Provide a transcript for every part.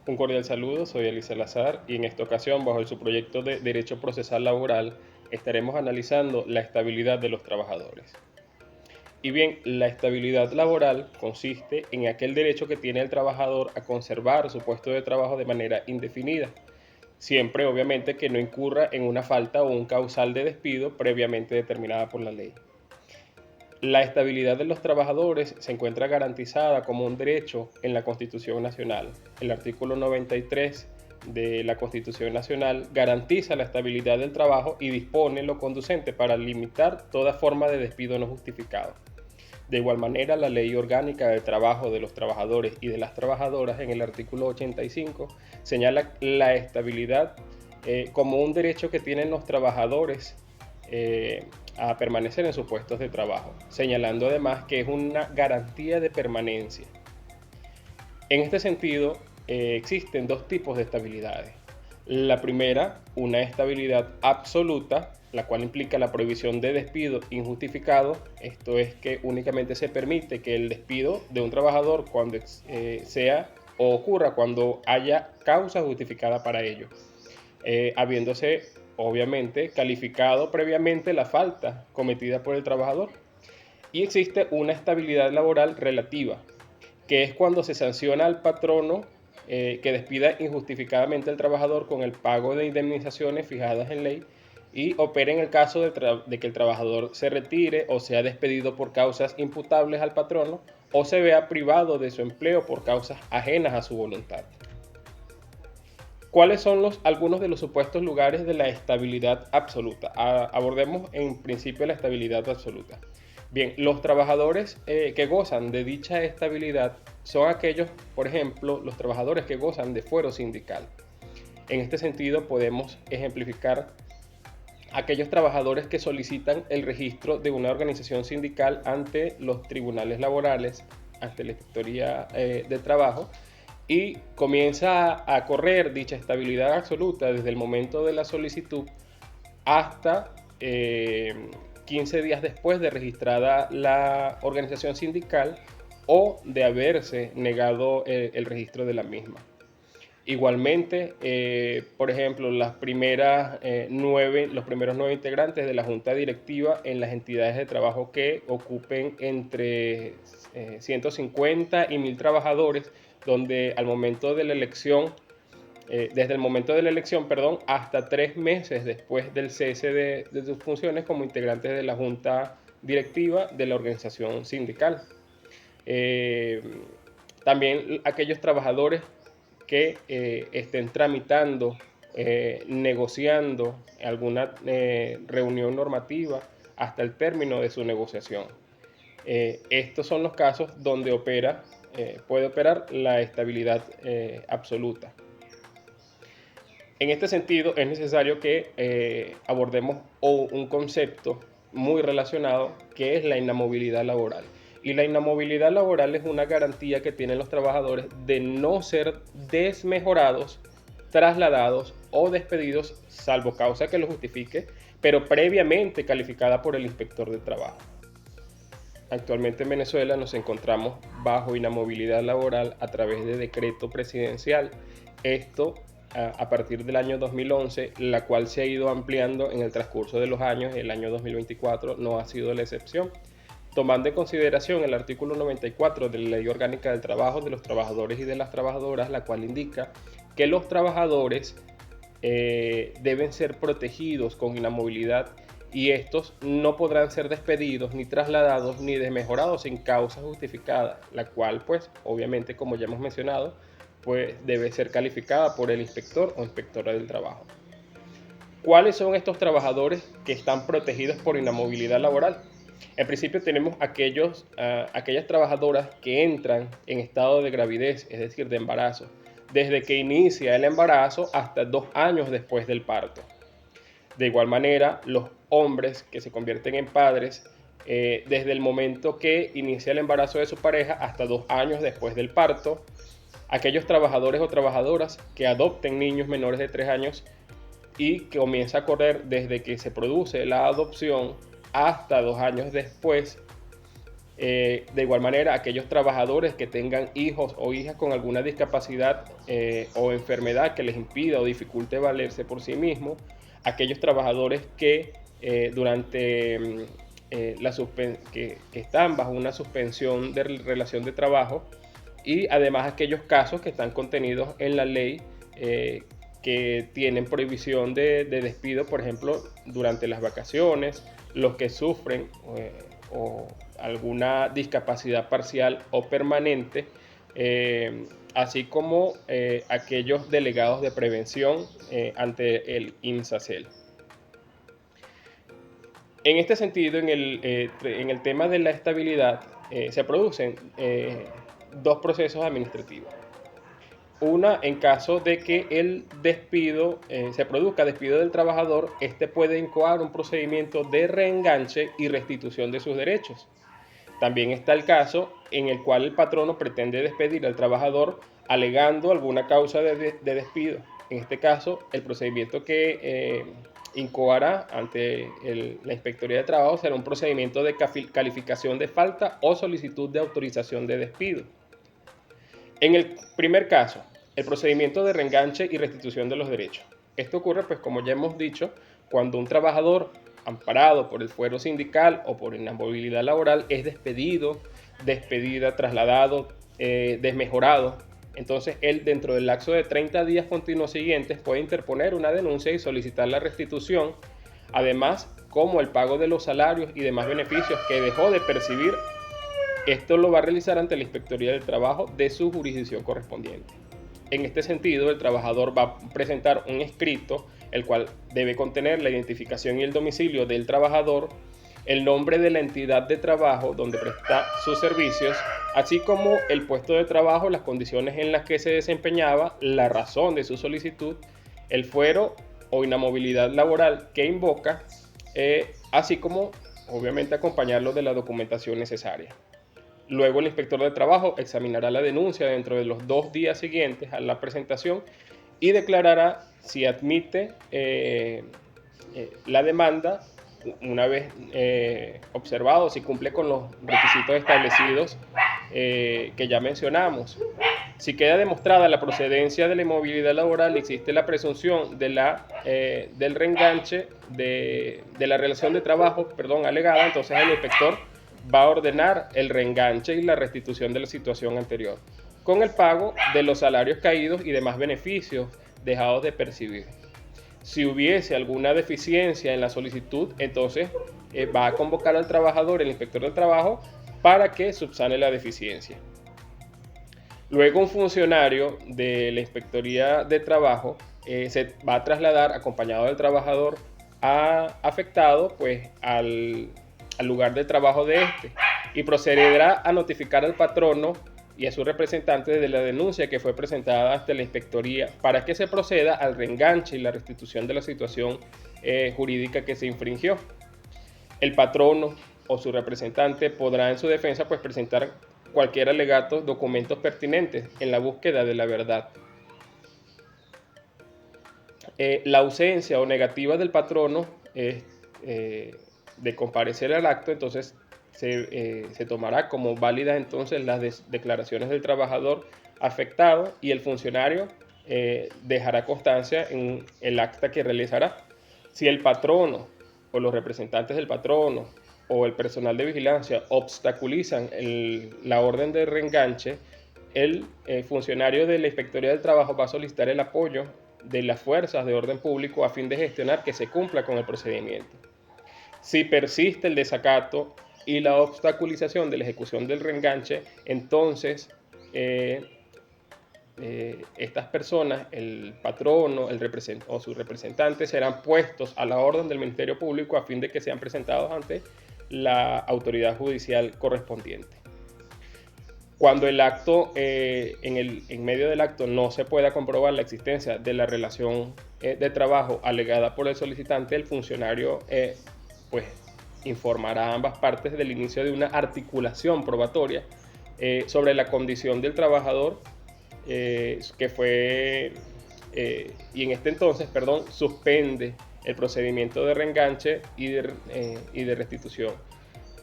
Un cordial saludo, soy Elisa Salazar y en esta ocasión, bajo el subproyecto de Derecho Procesal Laboral, estaremos analizando la estabilidad de los trabajadores. Y bien, la estabilidad laboral consiste en aquel derecho que tiene el trabajador a conservar su puesto de trabajo de manera indefinida, siempre obviamente que no incurra en una falta o un causal de despido previamente determinada por la ley. La estabilidad de los trabajadores se encuentra garantizada como un derecho en la Constitución Nacional. El artículo 93 de la Constitución Nacional garantiza la estabilidad del trabajo y dispone lo conducente para limitar toda forma de despido no justificado. De igual manera, la Ley Orgánica de Trabajo de los Trabajadores y de las Trabajadoras en el artículo 85 señala la estabilidad como un derecho que tienen los trabajadores a permanecer en sus puestos de trabajo, señalando además que es una garantía de permanencia. En este sentido, existen dos tipos de estabilidades. La primera, una estabilidad absoluta, la cual implica la prohibición de despido injustificado. Esto es que únicamente se permite que el despido de un trabajador cuando sea o ocurra cuando haya causa justificada para ello, habiéndose obviamente calificado previamente la falta cometida por el trabajador. Y existe una estabilidad laboral relativa, que es cuando se sanciona al patrono que despida injustificadamente al trabajador con el pago de indemnizaciones fijadas en ley y opera en el caso de que el trabajador se retire o sea despedido por causas imputables al patrono o se vea privado de su empleo por causas ajenas a su voluntad. ¿Cuáles son algunos de los supuestos lugares de la estabilidad absoluta? Abordemos en principio la estabilidad absoluta. Bien, los trabajadores que gozan de dicha estabilidad son aquellos, por ejemplo, los trabajadores que gozan de fuero sindical. En este sentido, podemos ejemplificar aquellos trabajadores que solicitan el registro de una organización sindical ante los tribunales laborales, ante la Inspectoría de Trabajo, y comienza a correr dicha estabilidad absoluta desde el momento de la solicitud hasta 15 días después de registrada la organización sindical o de haberse negado el registro de la misma. Igualmente, por ejemplo, los primeros 9 integrantes de la junta directiva en las entidades de trabajo que ocupen entre 150 y 1000 trabajadores, donde al momento de la elección, desde el momento de la elección, perdón, hasta 3 meses después del cese de sus funciones como integrantes de la junta directiva de la organización sindical. Eh, También aquellos trabajadores que estén tramitando, negociando alguna reunión normativa hasta el término de su negociación. Estos son los casos donde puede operar la estabilidad absoluta. En este sentido, es necesario que abordemos un concepto muy relacionado, que es la inamovilidad laboral. Y la inamovilidad laboral es una garantía que tienen los trabajadores de no ser desmejorados, trasladados o despedidos, salvo causa que lo justifique, pero previamente calificada por el inspector de trabajo. Actualmente en Venezuela nos encontramos bajo inamovilidad laboral a través de decreto presidencial. Esto a partir del año 2011, la cual se ha ido ampliando en el transcurso de los años. El año 2024 no ha sido la excepción, tomando en consideración el artículo 94 de la Ley Orgánica del Trabajo de los Trabajadores y de las Trabajadoras, la cual indica que los trabajadores deben ser protegidos con inamovilidad y estos no podrán ser despedidos, ni trasladados, ni desmejorados sin causa justificada, la cual, pues, obviamente, como ya hemos mencionado, pues debe ser calificada por el inspector o inspectora del trabajo. ¿Cuáles son estos trabajadores que están protegidos por inamovilidad laboral? En principio tenemos aquellas trabajadoras que entran en estado de gravidez, es decir, de embarazo, desde que inicia el embarazo hasta 2 años después del parto. De igual manera, los hombres que se convierten en padres desde el momento que inicia el embarazo de su pareja hasta 2 años después del parto. Aquellos trabajadores o trabajadoras que adopten niños menores de 3 años y que comienza a correr desde que se produce la adopción hasta 2 años después De igual manera, aquellos trabajadores que tengan hijos o hijas con alguna discapacidad o enfermedad que les impida o dificulte valerse por sí mismos, aquellos trabajadores que durante que están bajo una suspensión de relación de trabajo, y además aquellos casos que están contenidos en la ley que tienen prohibición de despido, por ejemplo, durante las vacaciones, los que sufren o alguna discapacidad parcial o permanente, así como aquellos delegados de prevención ante el INSACEL. En este sentido, en el tema de la estabilidad, se producen dos procesos administrativos. Una, en caso de que el despido, se produzca despido del trabajador, este puede incoar un procedimiento de reenganche y restitución de sus derechos. También está el caso en el cual el patrono pretende despedir al trabajador alegando alguna causa de despido. En este caso, el procedimiento que incoará ante la Inspectoría de Trabajo será un procedimiento de calificación de falta o solicitud de autorización de despido. En el primer caso, el procedimiento de reenganche y restitución de los derechos. Esto ocurre, pues como ya hemos dicho, cuando un trabajador amparado por el fuero sindical o por inamovilidad laboral es despedido, despedida, trasladado, desmejorado. Entonces él, dentro del lapso de 30 días continuos siguientes, puede interponer una denuncia y solicitar la restitución, además como el pago de los salarios y demás beneficios que dejó de percibir. Esto lo va a realizar ante la Inspectoría del Trabajo de su jurisdicción correspondiente. En este sentido, el trabajador va a presentar un escrito, el cual debe contener la identificación y el domicilio del trabajador, el nombre de la entidad de trabajo donde presta sus servicios, así como el puesto de trabajo, las condiciones en las que se desempeñaba, la razón de su solicitud, el fuero o inamovilidad laboral que invoca, así como, obviamente, acompañarlo de la documentación necesaria. Luego el inspector de trabajo examinará la denuncia dentro de los 2 días siguientes a la presentación y declarará si admite la demanda una vez observado si cumple con los requisitos establecidos que ya mencionamos. Si queda demostrada la procedencia de la inmovilidad laboral, existe la presunción del reenganche de la relación de trabajo, alegada, entonces el inspector va a ordenar el reenganche y la restitución de la situación anterior, con el pago de los salarios caídos y demás beneficios dejados de percibir. Si hubiese alguna deficiencia en la solicitud, entonces va a convocar al trabajador, el inspector del trabajo, para que subsane la deficiencia. Luego un funcionario de la Inspectoría de Trabajo se va a trasladar acompañado del trabajador afectado pues, al lugar de trabajo de este y procederá a notificar al patrono y a su representante de la denuncia que fue presentada ante la inspectoría para que se proceda al reenganche y la restitución de la situación jurídica que se infringió. El patrono o su representante podrá en su defensa pues presentar cualquier alegato, documentos pertinentes en la búsqueda de la verdad. La ausencia o negativa del patrono de comparecer al acto, entonces se tomará como válidas entonces las declaraciones del trabajador afectado y el funcionario dejará constancia en el acta que realizará. Si el patrono o los representantes del patrono o el personal de vigilancia obstaculizan la orden de reenganche, el funcionario de la Inspectoría del Trabajo va a solicitar el apoyo de las fuerzas de orden público a fin de gestionar que se cumpla con el procedimiento. Si persiste el desacato y la obstaculización de la ejecución del reenganche, entonces estas personas, el patrono o su representante, serán puestos a la orden del Ministerio Público a fin de que sean presentados ante la autoridad judicial correspondiente. Cuando el acto, en medio del acto no se pueda comprobar la existencia de la relación de trabajo alegada por el solicitante, el funcionario pues informará a ambas partes del inicio de una articulación probatoria sobre la condición del trabajador que fue y en este entonces, suspende el procedimiento de reenganche y de restitución.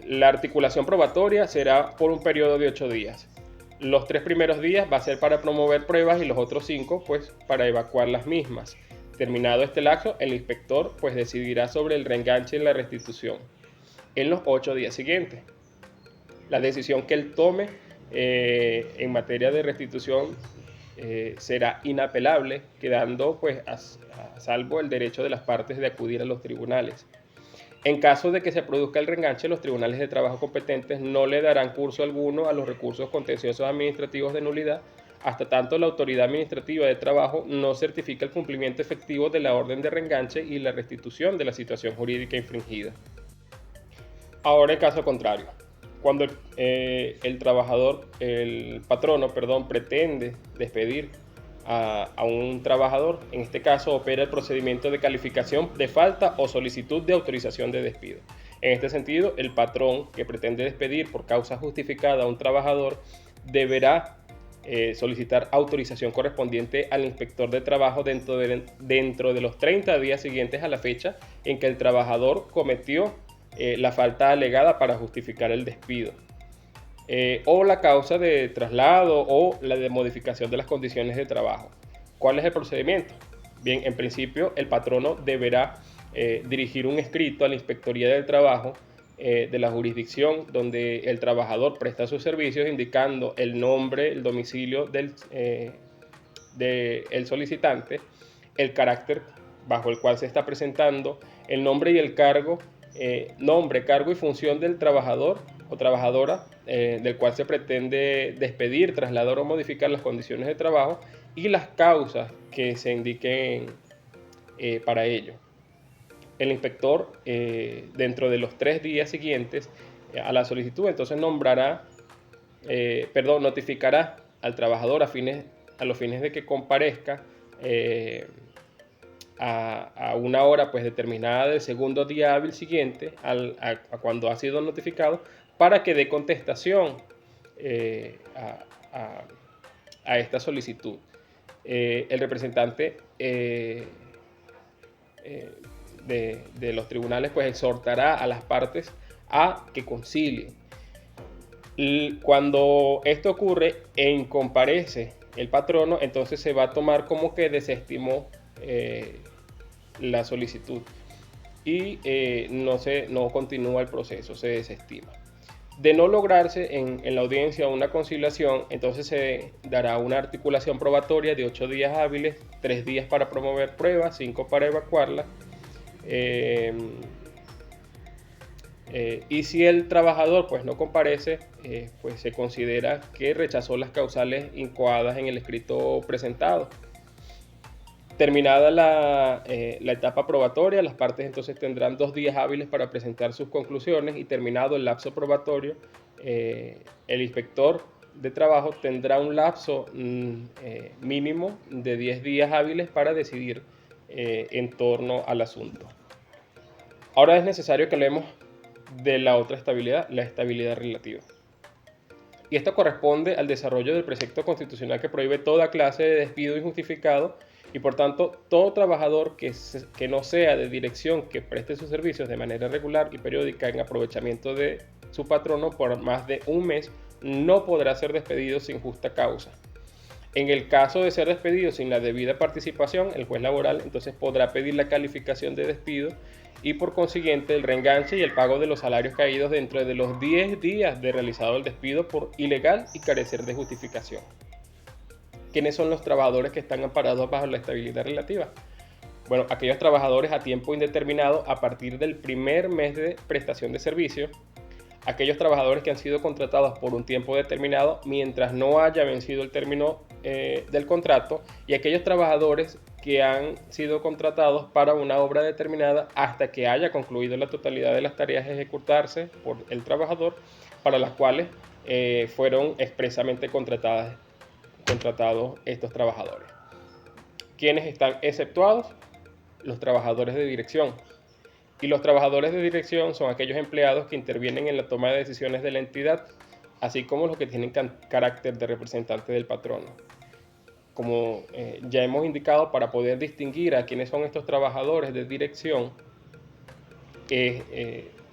La articulación probatoria será por un periodo de 8 días. Los 3 primeros días va a ser para promover pruebas y los otros 5 pues para evacuar las mismas. Terminado este lapso, el inspector pues decidirá sobre el reenganche y la restitución en los 8 días siguientes. La decisión que él tome en materia de restitución será inapelable, quedando pues a salvo el derecho de las partes de acudir a los tribunales. En caso de que se produzca el reenganche, los tribunales de trabajo competentes no le darán curso alguno a los recursos contenciosos administrativos de nulidad hasta tanto la autoridad administrativa de trabajo no certifique el cumplimiento efectivo de la orden de reenganche y la restitución de la situación jurídica infringida. Ahora el caso contrario. Cuando el trabajador, el patrono, perdón, pretende despedir a un trabajador, en este caso opera el procedimiento de calificación de falta o solicitud de autorización de despido. En este sentido, el patrón que pretende despedir por causa justificada a un trabajador deberá solicitar autorización correspondiente al inspector de trabajo dentro de los 30 días siguientes a la fecha en que el trabajador cometió la falta alegada para justificar el despido, o la causa de traslado o la de modificación de las condiciones de trabajo. ¿Cuál es el procedimiento? Bien, en principio el patrono deberá dirigir un escrito a la Inspectoría del Trabajo de la jurisdicción donde el trabajador presta sus servicios, indicando el nombre, el domicilio del solicitante, el carácter bajo el cual se está presentando, el nombre y el cargo, nombre, cargo y función del trabajador o trabajadora del cual se pretende despedir, trasladar o modificar las condiciones de trabajo y las causas que se indiquen para ello. El inspector, dentro de los 3 días siguientes a la solicitud, entonces notificará al trabajador a los fines de que comparezca a una hora pues determinada del segundo día hábil siguiente a cuando ha sido notificado, para que dé contestación a esta solicitud. El representante de los tribunales pues exhortará a las partes a que concilien. Cuando esto ocurre e incomparece el patrono, entonces se va a tomar como que desestimó la solicitud y no continúa el proceso, se desestima. De no lograrse en la audiencia una conciliación, entonces se dará una articulación probatoria de 8 días hábiles, 3 días para promover pruebas, 5 para evacuarla. Y si el trabajador pues no comparece, pues se considera que rechazó las causales incoadas en el escrito presentado. Terminada la etapa probatoria, las partes entonces tendrán 2 días hábiles para presentar sus conclusiones, y terminado el lapso probatorio, el inspector de trabajo tendrá un lapso mínimo de 10 días hábiles para decidir en torno al asunto. Ahora es necesario que hablemos de la otra estabilidad, la estabilidad relativa. Y esto corresponde al desarrollo del precepto constitucional que prohíbe toda clase de despido injustificado, y por tanto todo trabajador que no sea de dirección que preste sus servicios de manera regular y periódica en aprovechamiento de su patrono por más de un mes no podrá ser despedido sin justa causa. En el caso de ser despedido sin la debida participación, el juez laboral entonces podrá pedir la calificación de despido y por consiguiente el reenganche y el pago de los salarios caídos dentro de los 10 días de realizado el despido por ilegal y carecer de justificación. ¿Quiénes son los trabajadores que están amparados bajo la estabilidad relativa? Bueno, aquellos trabajadores a tiempo indeterminado a partir del primer mes de prestación de servicio, aquellos trabajadores que han sido contratados por un tiempo determinado mientras no haya vencido el término del contrato, y aquellos trabajadores que han sido contratados para una obra determinada hasta que haya concluido la totalidad de las tareas a ejecutarse por el trabajador, para las cuales fueron expresamente contratados estos trabajadores. ¿Quiénes están exceptuados? Los trabajadores de dirección. Y los trabajadores de dirección son aquellos empleados que intervienen en la toma de decisiones de la entidad, así como los que tienen carácter de representante del patrono. Como ya hemos indicado, para poder distinguir a quiénes son estos trabajadores de dirección,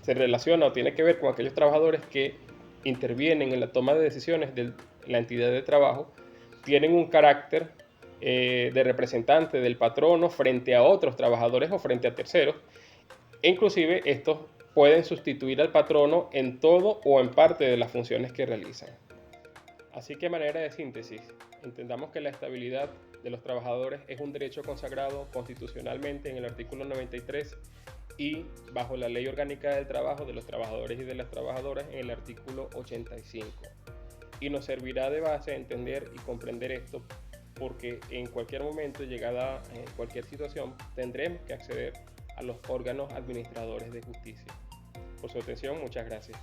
se relaciona o tiene que ver con aquellos trabajadores que intervienen en la toma de decisiones de la entidad de trabajo, tienen un carácter de representante del patrono frente a otros trabajadores o frente a terceros, e inclusive estos pueden sustituir al patrono en todo o en parte de las funciones que realizan. Así que, a manera de síntesis, entendamos que la estabilidad de los trabajadores es un derecho consagrado constitucionalmente en el artículo 93 y bajo la Ley Orgánica del Trabajo de los Trabajadores y de las Trabajadoras en el artículo 85. Y nos servirá de base a entender y comprender esto, porque en cualquier momento, llegada cualquier situación, tendremos que acceder a los órganos administradores de justicia. Por su atención, muchas gracias.